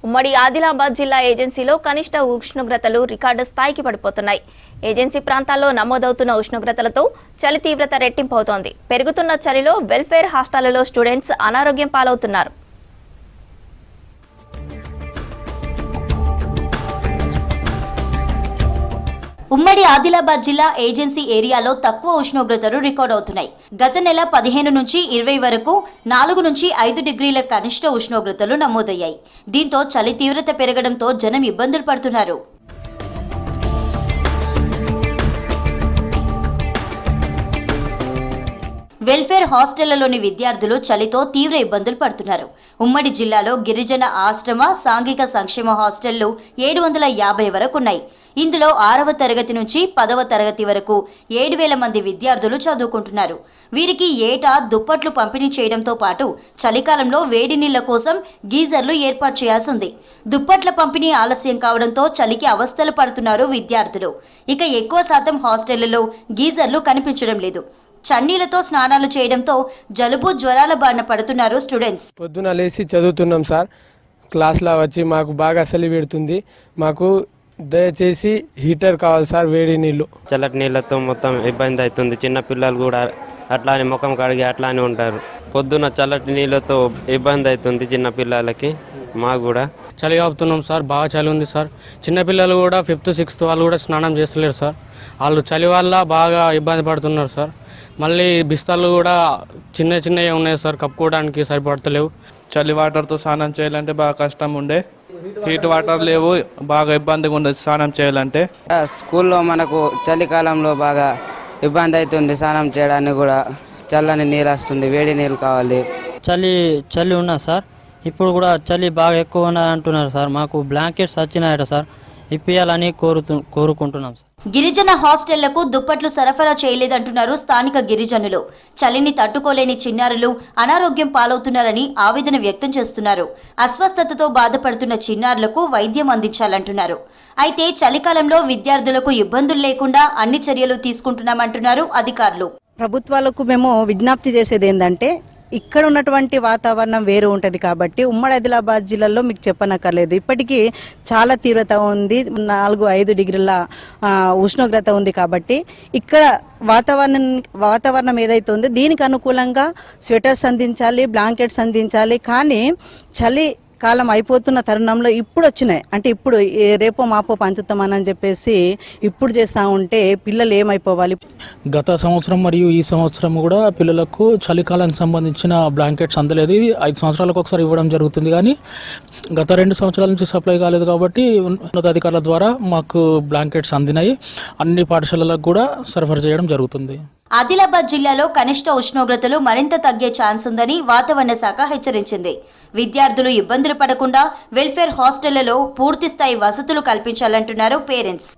ఉమ్మడి ఆదిలాబాద్ జిల్లా ఏజెన్సీలో కనిష్ట ఉష్ణోగ్రతలు రికార్డు స్థాయికి పడిపోతున్నాయి. ఏజెన్సీ ప్రాంతాల్లో నమోదవుతున్న ఉష్ణోగ్రతలతో చలి తీవ్రత రెట్టింపవుతోంది. పెరుగుతున్న చలిలో వెల్ఫేర్ హాస్టళ్లలో స్టూడెంట్స్ అనారోగ్యం పాలవుతున్నారు. ఉమ్మడి ఆదిలాబాద్ జిల్లా ఏజెన్సీ ఏరియాలో తక్కువ ఉష్ణోగ్రతలు రికార్డ్ అవుతున్నాయి. గత నెల 15 నుంచి 20 వరకు 4 నుంచి 5 డిగ్రీల కనిష్ట ఉష్ణోగ్రతలు నమోదయ్యాయి. దీంతో చలి తీవ్రత పెరగడంతో జనం ఇబ్బందులు పడుతున్నారు. వెల్ఫేర్ హాస్టళ్లలోని విద్యార్థులు చలితో తీవ్ర ఇబ్బందులు పడుతున్నారు. ఉమ్మడి జిల్లాలో గిరిజన ఆశ్రమ సాంఘిక సంక్షేమ హాస్టళ్లు 750 వరకు ఉన్నాయి. ఇందులో 6వ తరగతి నుంచి 10వ తరగతి వరకు 7,000 మంది విద్యార్థులు చదువుకుంటున్నారు. వీరికి ఏటా దుప్పట్లు పంపిణీ చేయడంతో పాటు చలికాలంలో వేడి నీళ్ల కోసం గీజర్లు ఏర్పాటు చేయాల్సి ఉంది. దుప్పట్ల పంపిణీ ఆలస్యం కావడంతో చలికి అవస్థలు పడుతున్నారు విద్యార్థులు. ఇక ఎక్కువ శాతం హాస్టళ్లలో గీజర్లు కనిపించడం లేదు. చన్నీలతో స్నానాలు చేయడంతో జలుబు జ్వరాల బారిన పడుతున్నారు స్టూడెంట్స్. పొద్దున లేచి చదువుతున్నాం సార్. క్లాస్లో వచ్చి మాకు బాగా చలి పెడుతుంది. మాకు దయచేసి హీటర్ కావాలి సార్. వేడి నీళ్ళు చల్లటి నీళ్ళతో మొత్తం ఇబ్బంది అవుతుంది. చిన్న పిల్లలు కూడా అట్లానే ముఖం కడిగి అట్లానే ఉంటారు. పొద్దున చల్లటి నీళ్ళతో ఇబ్బంది అవుతుంది చిన్న పిల్లలకి. మాకు కూడా చలి కాపుతున్నాం సార్. బాగా చలి ఉంది సార్. చిన్నపిల్లలు కూడా 5th 6th వాళ్ళు కూడా స్నానం చేస్తలేరు సార్. వాళ్ళు చలి వల్ల బాగా ఇబ్బంది పడుతున్నారు సార్. మళ్ళీ బిస్తాలు కూడా చిన్నవి ఉన్నాయి సార్, కప్పుకోవడానికి సరిపడతలేవు. చలి వాటర్తో స్నానం చేయాలంటే బాగా కష్టం ఉండే. హీట్ వాటర్ లేవు, బాగా ఇబ్బందిగా ఉండదు స్నానం చేయాలంటే. స్కూల్లో మనకు చలికాలంలో బాగా ఇబ్బంది అవుతుంది స్నానం చేయడానికి కూడా. చల్లని నీళ్ళు వస్తుంది, వేడి నీళ్ళు కావాలి. చలి ఉన్నా సార్. ఇప్పుడు కూడా చలి బాగా ఎక్కువ ఉన్నది అంటున్నారు సార్. మాకు బ్లాంకెట్స్ వచ్చినాయట సార్, ఇప్పియాలని కోరుకుంటున్నాం సార్. గిరిజన హాస్టళ్లకు దుప్పట్లు సరఫరా చేయలేదంటున్నారు స్థానిక గిరిజనులు. చలిని తట్టుకోలేని చిన్నారులు అనారోగ్యం పాలవుతున్నారని ఆవేదన వ్యక్తం చేస్తున్నారు. అస్వస్థతతో బాధపడుతున్న చిన్నారులకు వైద్యం అందించాలంటున్నారు. అయితే చలికాలంలో విద్యార్థులకు ఇబ్బందులు లేకుండా అన్ని చర్యలు తీసుకుంటున్నామంటున్నారు అధికారులు. ప్రభుత్వాలకు మేము విజ్ఞప్తి చేసేది ఏంటంటే, ఇక్కడ ఉన్నటువంటి వాతావరణం వేరు ఉంటుంది కాబట్టి ఉమ్మడి ఆదిలాబాద్ జిల్లాలో మీకు చెప్పనక్కర్లేదు. ఇప్పటికీ చాలా తీవ్రత ఉంది. 4-5 డిగ్రీల ఉష్ణోగ్రత ఉంది కాబట్టి ఇక్కడ వాతావరణం ఏదైతే ఉందో దీనికి అనుకూలంగా స్వెటర్స్ అందించాలి, బ్లాంకెట్స్ అందించాలి. కానీ చలి కాలం అయిపోతున్న తరుణంలో ఇప్పుడు వచ్చినాయి అంటే ఇప్పుడు రేపో మాపో పంచుతామని చెప్పేసి ఇప్పుడు చేస్తూ ఉంటే పిల్లలు ఏమైపోవాలి. గత సంవత్సరం మరియు ఈ సంవత్సరం కూడా పిల్లలకు చలికాలానికి సంబంధించిన బ్లాంకెట్స్ అందలేదు. ఇది 5 సంవత్సరాలకు ఒకసారి ఇవ్వడం జరుగుతుంది, కానీ గత 2 సంవత్సరాల నుంచి సప్లై కాలేదు కాబట్టి ఉన్నతాధికారుల ద్వారా మాకు బ్లాంకెట్స్ అందినాయి. అన్ని పాఠశాలలకు కూడా సరఫరా చేయడం జరుగుతుంది. ఆదిలాబాద్ జిల్లాలో కనిష్ట ఉష్ణోగ్రతలు మరింత తగ్గే ఛాన్స్ ఉందని వాతావరణ శాఖ హెచ్చరించింది. విద్యార్థులు ఇబ్బందులు పడకుండా వెల్ఫేర్ హాస్టళ్లలో పూర్తిస్థాయి వసతులు కల్పించాలంటున్నారు పేరెంట్స్.